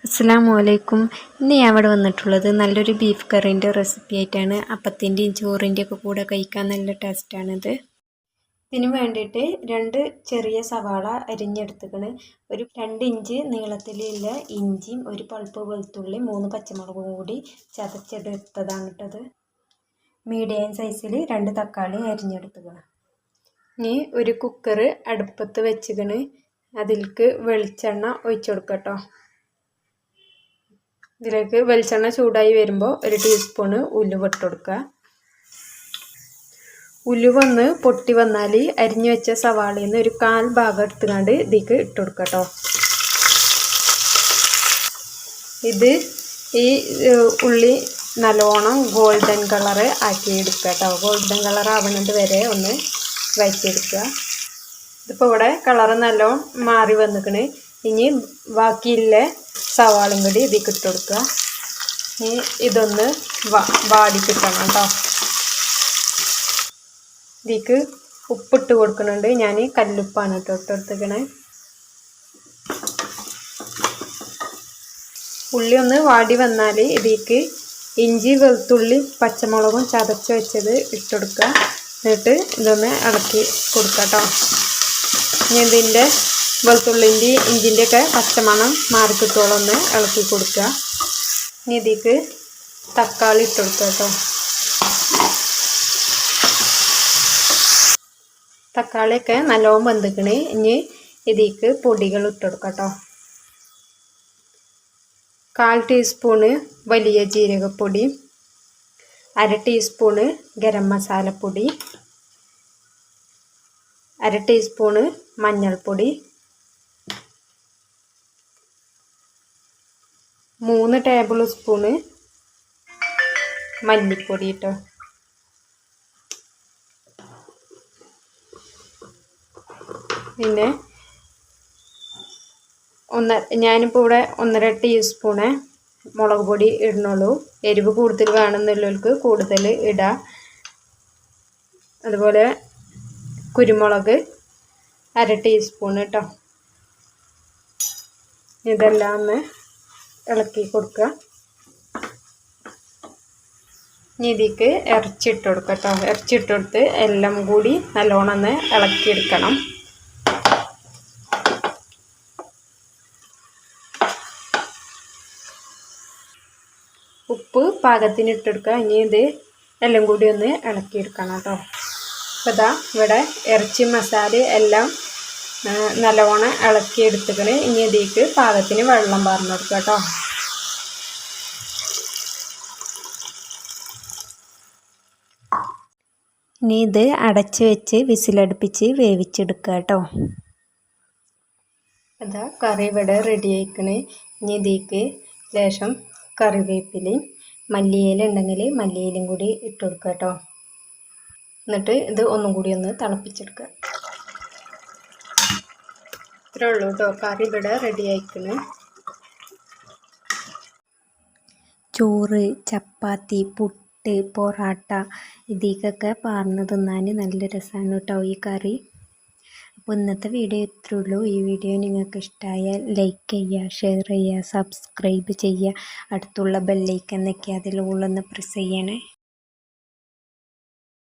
അസ്സലാമു അലൈക്കും. ഇന്ന് ഞാൻ ഇവിടെ വന്നിട്ടുള്ളത് നല്ലൊരു ബീഫ് കറീൻ്റെ റെസിപ്പി ആയിട്ടാണ്. അപ്പത്തിൻ്റെയും ചോറിൻ്റെയും ഒക്കെ കൂടെ കഴിക്കാൻ നല്ല ടേസ്റ്റാണിത്. ഇതിന് വേണ്ടിയിട്ട് 2 ചെറിയ സവാള അരിഞ്ഞെടുത്തുക്കണ്, ഒരു 2 ഇഞ്ച് നീളത്തിലുള്ള ഇഞ്ചിയും ഒരു പൾപ്പ് വെളുത്തുള്ളി 3 പച്ചമുളകും കൂടി ചതച്ചെടുത്തതാണ് ഇട്ടത്. മീഡിയം സൈസിൽ 2 തക്കാളി അരിഞ്ഞെടുത്തുക്കണ്. ഇനി ഒരു കുക്കർ അടുപ്പത്ത് വെച്ചുക്കണ്, അതിലേക്ക് വെളിച്ചെണ്ണ ഒഴിച്ചു കൊടുക്കട്ടോ. ഇതിലേക്ക് വെളിച്ചെണ്ണ ചൂടായി വരുമ്പോൾ 1 ടീസ്പൂണ് ഉലുവ ഇട്ട് കൊടുക്കുക. ഉലുവ ഒന്ന് പൊട്ടി വന്നാൽ അരിഞ്ഞു വെച്ച സവാളയിൽ നിന്ന് ഒരു 1/4 ഭാഗം എടുത്തുകൊണ്ട് ഇതിലേക്ക് ഇട്ട് കൊടുക്കുക കേട്ടോ. ഇത് ഈ ഉള്ളി നല്ലോണം ഗോൾഡൻ കളറ് ആക്കി എടുക്കുക കേട്ടോ. ഗോൾഡൻ കളർ ആവുന്നത് വരെ ഒന്ന് വഴറ്റിയെടുക്കുക. ഇതിപ്പോൾ ഇവിടെ കളറ് നല്ലോണം മാറി വന്നിക്കണ്. ഇനി ബാക്കിയുള്ള സവാളയും കൂടി ഇതിലേക്ക് ഇട്ട് കൊടുക്കുക. ഇനി ഇതൊന്ന് വാടി കിട്ടണം കേട്ടോ. ഇതിലേക്ക് ഉപ്പിട്ട് കൊടുക്കുന്നുണ്ട്. ഞാൻ കല്ലുപ്പാണ് കേട്ടോ ഇട്ടെടുത്തിക്കണേ. ഉള്ളി ഒന്ന് വാടി വന്നാൽ ഇതിലേക്ക് ഇഞ്ചി വെളുത്തുള്ളി പച്ചമുളകും ചതച്ച് വെച്ചത് ഇട്ടുകൊടുക്കുക. എന്നിട്ട് ഇതൊന്ന് ഇളക്കി കൊടുക്കുക കേട്ടോ. ഇനി ഇതിൻ്റെ വെളുത്തുള്ളിൻ്റെ ഇഞ്ചിൻ്റെ ഒക്കെ പച്ചമണം മാറിക്കിട്ടോളം ഒന്ന് ഇളക്കി കൊടുക്കുക. ഇനി ഇതിലേക്ക് തക്കാളി ഇട്ട് കൊടുക്കുക കേട്ടോ. തക്കാളിയൊക്കെ നല്ലോണം വെന്തിക്കണേ. ഇനി ഇതിലേക്ക് പൊടികൾ ഇട്ട് കൊടുക്കുക കേട്ടോ. 1/4 ടീസ്പൂണ് വലിയ ജീരകപ്പൊടി, 1/2 ടീസ്പൂണ് ഗരം മസാലപ്പൊടി, 1/2 ടീസ്പൂണ് മഞ്ഞൾപ്പൊടി, 3 ടേബിൾ സ്പൂണ് മല്ലിപ്പൊടി കേട്ടോ. പിന്നെ ഞാനിപ്പോൾ ഇവിടെ 1.5 ടീസ്പൂണ് മുളക് പൊടി ഇടണുള്ളൂ. എരിവ് കൂടുതൽ വേണമെന്നുള്ളവർക്ക് കൂടുതൽ ഇടാം. അതുപോലെ കുരുമുളക് 1/2 ടീസ്പൂണ് കേട്ടോ. ഇതെല്ലാം ഒന്ന് ഇളക്കി കൊടുക്കുക. ഇനി ഇതിലേക്ക് ഇറച്ചിട്ട് കൊടുക്കുക കേട്ടോ. ഇറച്ചിട്ട് കൊടുത്ത് എല്ലാം കൂടി നല്ലോണം ഒന്ന് ഇളക്കിയെടുക്കണം. ഉപ്പ് പാകത്തിന് ഇട്ടെടുക്കുക. ഇനി ഇത് എല്ലാം കൂടി ഒന്ന് ഇളക്കിയെടുക്കണം കേട്ടോ. അപ്പോൾ ഇതാ ഇവിടെ ഇറച്ചി മസാല എല്ലാം നല്ലോണം ഇളക്കിയെടുത്തുക്കണ്. ഇനി ഇതിലേക്ക് പാകത്തിന് വെള്ളം പാർന്ന് കൊടുക്കുക കേട്ടോ. ഇനി ഇത് അടച്ച് വെച്ച് വിസിലടുപ്പിച്ച് വേവിച്ചെടുക്കുക കേട്ടോ. അതാ കറി ഇവിടെ റെഡി ആയിക്കണ്. ഇനി ഇതിലേക്ക് ലേശം കറിവേപ്പിലയും മല്ലിയില ഉണ്ടെങ്കിൽ മല്ലിയിലും കൂടി ഇട്ട് കൊടുക്കുക കേട്ടോ. എന്നിട്ട് ഇത് ഒന്നും കൂടി ഒന്ന് തിളപ്പിച്ചെടുക്കുക. ഇത്രേ ഉള്ളൂ കേട്ടോ. കറി ഇവിടെ റെഡി ആയിക്കണ്. ചോറ്, ചപ്പാത്തി, പുട്ട്, പൊറാട്ട ഇതിക്കൊക്കെ പാർന്ന് തിന്നാൻ നല്ല രസമാണ് കേട്ടോ ഈ കറി. അപ്പോൾ ഇന്നത്തെ വീഡിയോ ഇത്രേ ഉള്ളൂ. ഈ വീഡിയോ നിങ്ങൾക്ക് ഇഷ്ടമായാൽ ലൈക്ക് ചെയ്യുക, ഷെയർ ചെയ്യുക, സബ്സ്ക്രൈബ് ചെയ്യുക. അടുത്തുള്ള ബെല്ലൈക്കൻ എന്നൊക്കെ അതിൽ ഉള്ളൊന്ന് പ്രസ് ചെയ്യണേ.